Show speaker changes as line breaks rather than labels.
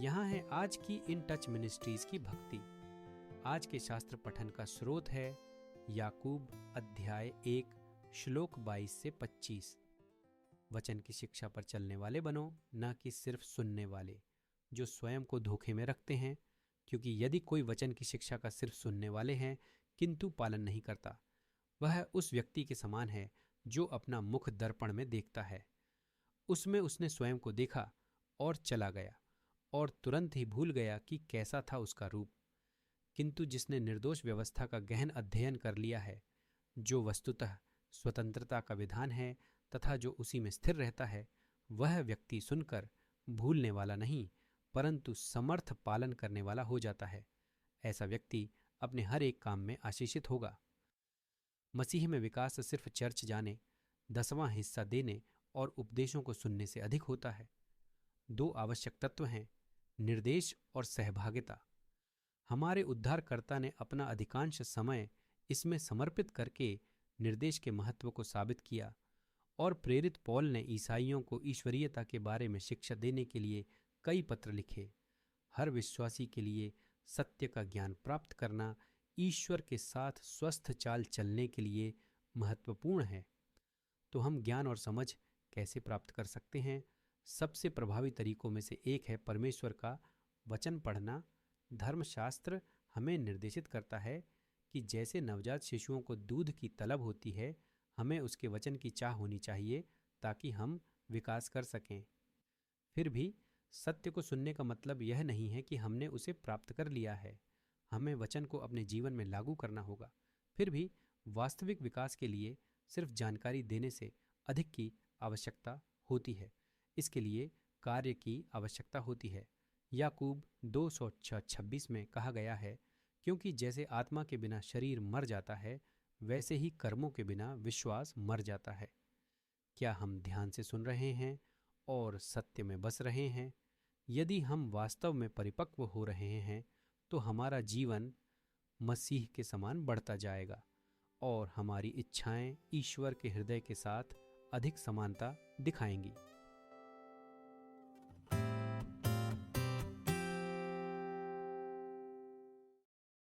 यहाँ है आज की इन टच मिनिस्ट्रीज की भक्ति। आज के शास्त्र पठन का स्रोत है याकूब अध्याय 1 श्लोक 22 से 25। वचन की शिक्षा पर चलने वाले बनो, न कि सिर्फ सुनने वाले, जो स्वयं को धोखे में रखते हैं। क्योंकि यदि कोई वचन की शिक्षा का सिर्फ सुनने वाले हैं किंतु पालन नहीं करता, वह उस व्यक्ति के समान है जो अपना मुख दर्पण में देखता है। उसमें उसने स्वयं को देखा और चला गया और तुरंत ही भूल गया कि कैसा था उसका रूप। किंतु जिसने निर्दोष व्यवस्था का गहन अध्ययन कर लिया है, जो वस्तुतः स्वतंत्रता का विधान है तथा जो उसी में स्थिर रहता है, वह व्यक्ति सुनकर भूलने वाला नहीं परंतु समर्थ पालन करने वाला हो जाता है। ऐसा व्यक्ति अपने हर एक काम में आशीषित होगा। मसीह में विकास सिर्फ चर्च जाने, 10वां हिस्सा देने और उपदेशों को सुनने से अधिक होता है। 2 आवश्यक तत्व हैं, निर्देश और सहभागिता। हमारे उद्धारकर्ता ने अपना अधिकांश समय इसमें समर्पित करके निर्देश के महत्व को साबित किया और प्रेरित पौल ने ईसाइयों को ईश्वरीयता के बारे में शिक्षा देने के लिए कई पत्र लिखे। हर विश्वासी के लिए सत्य का ज्ञान प्राप्त करना ईश्वर के साथ स्वस्थ चाल चलने के लिए महत्वपूर्ण है। तो हम ज्ञान और समझ कैसे प्राप्त कर सकते हैं? सबसे प्रभावी तरीकों में से एक है परमेश्वर का वचन पढ़ना। धर्मशास्त्र हमें निर्देशित करता है कि जैसे नवजात शिशुओं को दूध की तलब होती है, हमें उसके वचन की चाह होनी चाहिए ताकि हम विकास कर सकें। फिर भी सत्य को सुनने का मतलब यह नहीं है कि हमने उसे प्राप्त कर लिया है। हमें वचन को अपने जीवन में लागू करना होगा। फिर भी वास्तविक विकास के लिए सिर्फ जानकारी देने से अधिक की आवश्यकता होती है। इसके लिए कार्य की आवश्यकता होती है। याकूब 2:26 में कहा गया है, क्योंकि जैसे आत्मा के बिना शरीर मर जाता है, वैसे ही कर्मों के बिना विश्वास मर जाता है। क्या हम ध्यान से सुन रहे हैं और सत्य में बस रहे हैं? यदि हम वास्तव में परिपक्व हो रहे हैं तो हमारा जीवन मसीह के समान बढ़ता जाएगा और हमारी इच्छाएं ईश्वर के हृदय के साथ अधिक समानता दिखाएंगी।